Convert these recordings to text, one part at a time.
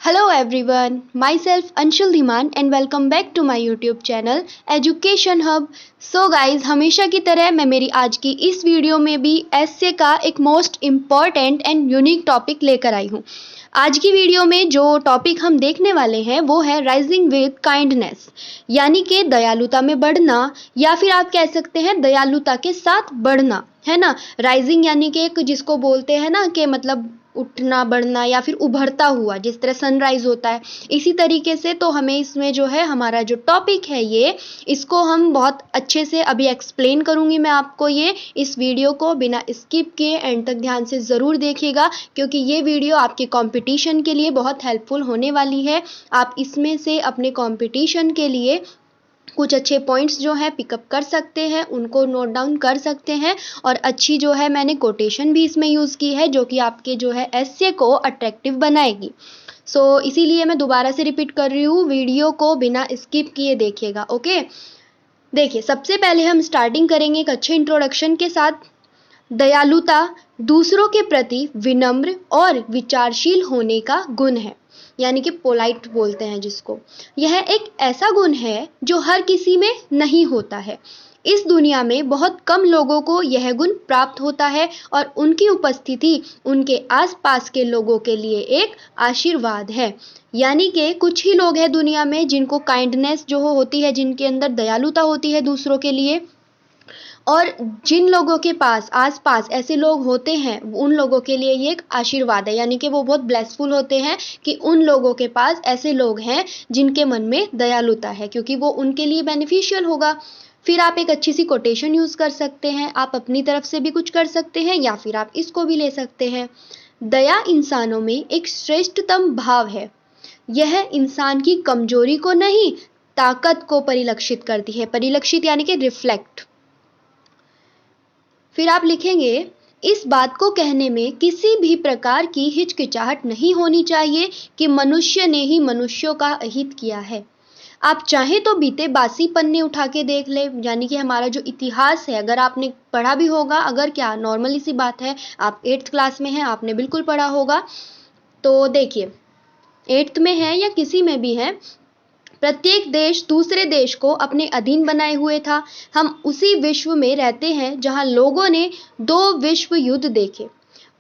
Hello everyone, myself Anshul Dhiman and welcome back to my YouTube channel Education Hub। So guys हमेशा की तरह मैं मेरी आज की इस वीडियो में भी एसए का एक most important and unique topic लेकर आई हूँ। आज की वीडियो में जो टॉपिक हम देखने वाले हैं वो है राइजिंग विद काइंडनेस, यानी कि दयालुता में बढ़ना, या फिर आप कह सकते हैं दयालुता के साथ बढ़ना, है ना। राइजिंग यानी कि एक जिसको बोलते हैं ना कि मतलब उठना बढ़ना या फिर उभरता हुआ, जिस तरह सनराइज होता है इसी तरीके से। तो हमें इसमें जो है हमारा जो टॉपिक है ये, इसको हम बहुत अच्छे से अभी एक्सप्लेन करूंगी मैं आपको। ये इस वीडियो को बिना स्किप किए एंड तक ध्यान से ज़रूर देखिएगा, क्योंकि ये वीडियो आपके कंपटीशन के लिए बहुत हेल्पफुल होने वाली है। आप इसमें से अपने कंपटीशन के लिए कुछ अच्छे पॉइंट्स जो है पिकअप कर सकते हैं, उनको नोट डाउन कर सकते हैं। और अच्छी जो है मैंने कोटेशन भी इसमें यूज़ की है, जो कि आपके जो है एस्से को अट्रैक्टिव बनाएगी। इसीलिए मैं दोबारा से रिपीट कर रही हूँ, वीडियो को बिना स्किप किए देखिएगा। ओके, देखिए सबसे पहले हम स्टार्टिंग करेंगे एक अच्छे इंट्रोडक्शन के साथ। दयालुता दूसरों के प्रति विनम्र और विचारशील होने का गुण है, यानी कि पोलाइट बोलते हैं जिसको। यह एक ऐसा गुण है जो हर किसी में नहीं होता है। इस दुनिया में बहुत कम लोगों को यह गुण प्राप्त होता है और उनकी उपस्थिति उनके आसपास के लोगों के लिए एक आशीर्वाद है। यानी कि कुछ ही लोग हैं दुनिया में जिनको काइंडनेस जो होती है, जिनके अंदर दयालुता होती है दूसरों के लिए। और जिन लोगों के पास आस-पास ऐसे लोग होते हैं, उन लोगों के लिए ये एक आशीर्वाद है, यानी कि वो बहुत ब्लेसफुल होते हैं कि उन लोगों के पास ऐसे लोग हैं जिनके मन में दयालुता है, क्योंकि वो उनके लिए बेनिफिशियल होगा। फिर आप एक अच्छी सी कोटेशन यूज़ कर सकते हैं, आप अपनी तरफ से भी कुछ कर सकते हैं या फिर आप इसको भी ले सकते हैं। दया इंसानों में एक श्रेष्ठतम भाव है। यह इंसान की कमजोरी को नहीं, ताकत को परिलक्षित करती है। परिलक्षित यानी कि रिफ्लेक्ट। फिर आप लिखेंगे, इस बात को कहने में किसी भी प्रकार की हिचकिचाहट नहीं होनी चाहिए कि मनुष्य ने ही मनुष्यों का अहित किया है। आप चाहें तो बीते बासी पन्ने उठा के देख ले, यानी कि हमारा जो इतिहास है, अगर आपने पढ़ा भी होगा, अगर क्या नॉर्मली सी बात है, आप 8th क्लास में हैं, आपने बिल्कुल पढ़ा होगा। तो देखिए 8th में है या किसी में भी है, प्रत्येक देश दूसरे देश को अपने अधीन बनाए हुए था। हम उसी विश्व में रहते हैं जहां लोगों ने 2 विश्व युद्ध देखे।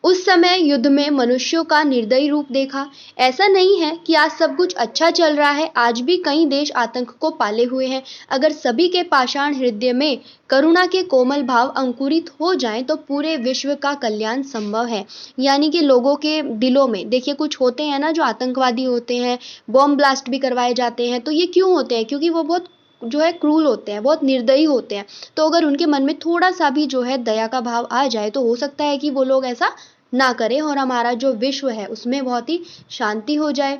उस समय युद्ध में मनुष्यों का निर्दयी रूप देखा। ऐसा नहीं है कि आज सब कुछ अच्छा चल रहा है, आज भी कई देश आतंक को पाले हुए हैं। अगर सभी के पाषाण हृदय में करुणा के कोमल भाव अंकुरित हो जाएं तो पूरे विश्व का कल्याण संभव है। यानी कि लोगों के दिलों में, देखिए कुछ होते हैं ना जो आतंकवादी होते हैं, बॉम्ब ब्लास्ट भी करवाए जाते हैं। तो ये क्यों होते हैं? क्योंकि वो बहुत जो है क्रूल होते हैं, बहुत निर्दयी होते हैं। तो अगर उनके मन में थोड़ा सा भी जो है दया का भाव आ जाए तो हो सकता है कि वो लोग ऐसा ना करें और हमारा जो विश्व है उसमें बहुत ही शांति हो जाए।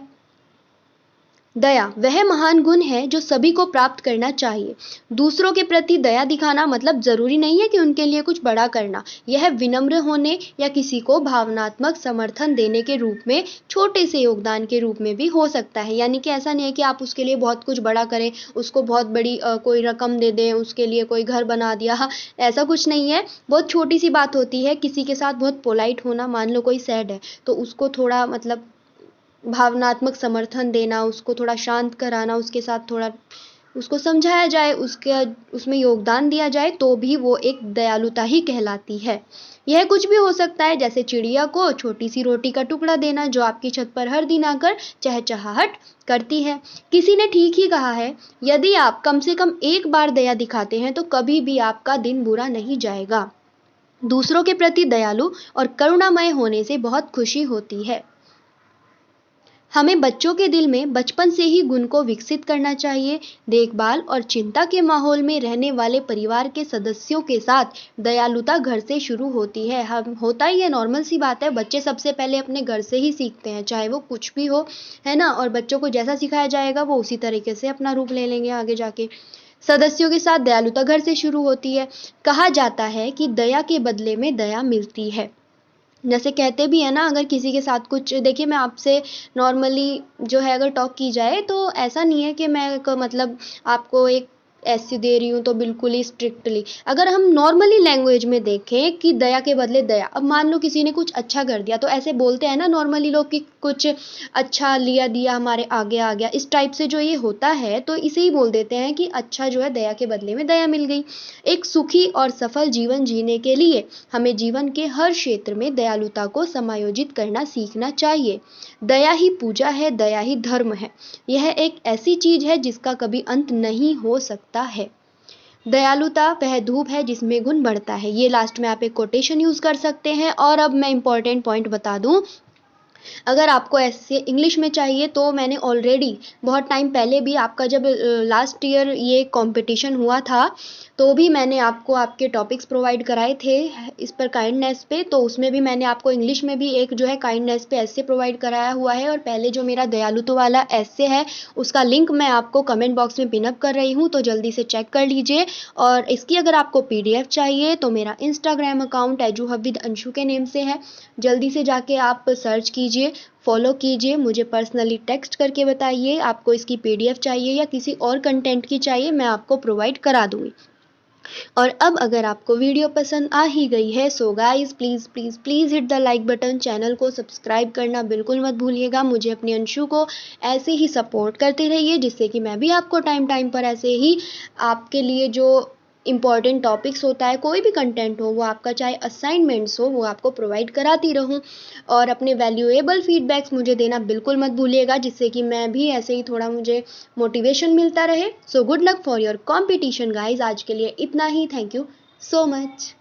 दया वह महान गुण है जो सभी को प्राप्त करना चाहिए। दूसरों के प्रति दया दिखाना मतलब जरूरी नहीं है कि उनके लिए कुछ बड़ा करना। यह विनम्र होने या किसी को भावनात्मक समर्थन देने के रूप में, छोटे से योगदान के रूप में भी हो सकता है। यानी कि ऐसा नहीं है कि आप उसके लिए बहुत कुछ बड़ा करें, उसको बहुत बड़ी कोई रकम दे दें, उसके लिए कोई घर बना दिया, हाँ, ऐसा कुछ नहीं है। बहुत छोटी सी बात होती है, किसी के साथ बहुत पोलाइट होना। मान लो कोई सैड है तो उसको थोड़ा मतलब भावनात्मक समर्थन देना, उसको थोड़ा शांत कराना, उसके साथ थोड़ा उसको समझाया जाए, उसके उसमें योगदान दिया जाए, तो भी वो एक दयालुता ही कहलाती है। यह कुछ भी हो सकता है, जैसे चिड़िया को छोटी सी रोटी का टुकड़ा देना जो आपकी छत पर हर दिन आकर चहचहाहट करती है। किसी ने ठीक ही कहा है, यदि आप कम से कम एक बार दया दिखाते हैं तो कभी भी आपका दिन बुरा नहीं जाएगा। दूसरों के प्रति दयालु और करुणामय होने से बहुत खुशी होती है। हमें बच्चों के दिल में बचपन से ही गुण को विकसित करना चाहिए। देखभाल और चिंता के माहौल में रहने वाले परिवार के सदस्यों के साथ दयालुता घर से शुरू होती है। हम होता ही है, नॉर्मल सी बात है, बच्चे सबसे पहले अपने घर से ही सीखते हैं, चाहे वो कुछ भी हो, है ना। और बच्चों को जैसा सिखाया जाएगा वो उसी तरीके से अपना रूप ले लेंगे आगे जाके। सदस्यों के साथ दयालुता घर से शुरू होती है। कहा जाता है कि दया के बदले में दया मिलती है। जैसे कहते भी है ना, अगर किसी के साथ कुछ, देखिए मैं आपसे नॉर्मली जो है अगर टॉक की जाए तो ऐसा नहीं है कि मैं मतलब आपको एक ऐसे दे रही हूँ तो बिल्कुल ही स्ट्रिक्टली। अगर हम नॉर्मली लैंग्वेज में देखें कि दया के बदले दया, अब मान लो किसी ने कुछ अच्छा कर दिया तो ऐसे बोलते हैं ना नॉर्मली लोग कि कुछ अच्छा लिया दिया हमारे आगे आ गया, इस टाइप से जो ये होता है तो इसे ही बोल देते हैं कि अच्छा जो है दया के बदले में दया मिल गई। एक सुखी और सफल जीवन जीने के लिए हमें जीवन के हर क्षेत्र में दयालुता को समायोजित करना सीखना चाहिए। दया ही पूजा है, दया ही धर्म है। यह एक ऐसी चीज है जिसका कभी अंत नहीं हो सकता है। दयालुता वह धूप है जिसमें गुण बढ़ता है। ये लास्ट में आप एक कोटेशन यूज कर सकते हैं। और अब मैं इंपॉर्टेंट पॉइंट बता दूं, अगर आपको ऐसे इंग्लिश में चाहिए तो मैंने ऑलरेडी बहुत टाइम पहले भी आपका जब लास्ट ईयर ये कंपटीशन हुआ था तो भी मैंने आपको आपके टॉपिक्स प्रोवाइड कराए थे इस पर काइंडनेस पे, तो उसमें भी मैंने आपको इंग्लिश में भी एक जो है काइंडनेस पे ऐसे प्रोवाइड कराया हुआ है। और पहले जो मेरा दयालुता वाला ऐसे है उसका लिंक मैं आपको कमेंट बॉक्स में पिनअप कर रही हूँ, तो जल्दी से चेक कर लीजिए। और इसकी अगर आपको पीडीएफ चाहिए तो मेरा इंस्टाग्राम अकाउंट एजुहब विद अंशु के नेम से है, जल्दी से जाके आप सर्च कीजिए, फॉलो कीजिए, मुझे पर्सनली टेक्स्ट करके बताइए आपको इसकी पीडीएफ चाहिए या किसी और कंटेंट की चाहिए, मैं आपको प्रोवाइड करा दूंगी। और अब अगर आपको वीडियो पसंद आ ही गई है so guys please please please hit the like button, channel को सब्सक्राइब करना बिल्कुल मत भूलिएगा। मुझे अपने अंशु को ऐसे ही सपोर्ट करते रहिए जिससे कि मैं भी आपको टाइम टाइम पर ऐसे ही आपके लिए जो इम्पॉर्टेंट टॉपिक्स होता है, कोई भी कंटेंट हो वो आपका, चाहे असाइनमेंट्स हो, वो आपको प्रोवाइड कराती रहूं। और अपने वैल्यूएबल फीडबैक्स मुझे देना बिल्कुल मत भूलिएगा जिससे कि मैं भी ऐसे ही थोड़ा मुझे मोटिवेशन मिलता रहे। So good luck for your competition guys. आज के लिए इतना ही। Thank you so much.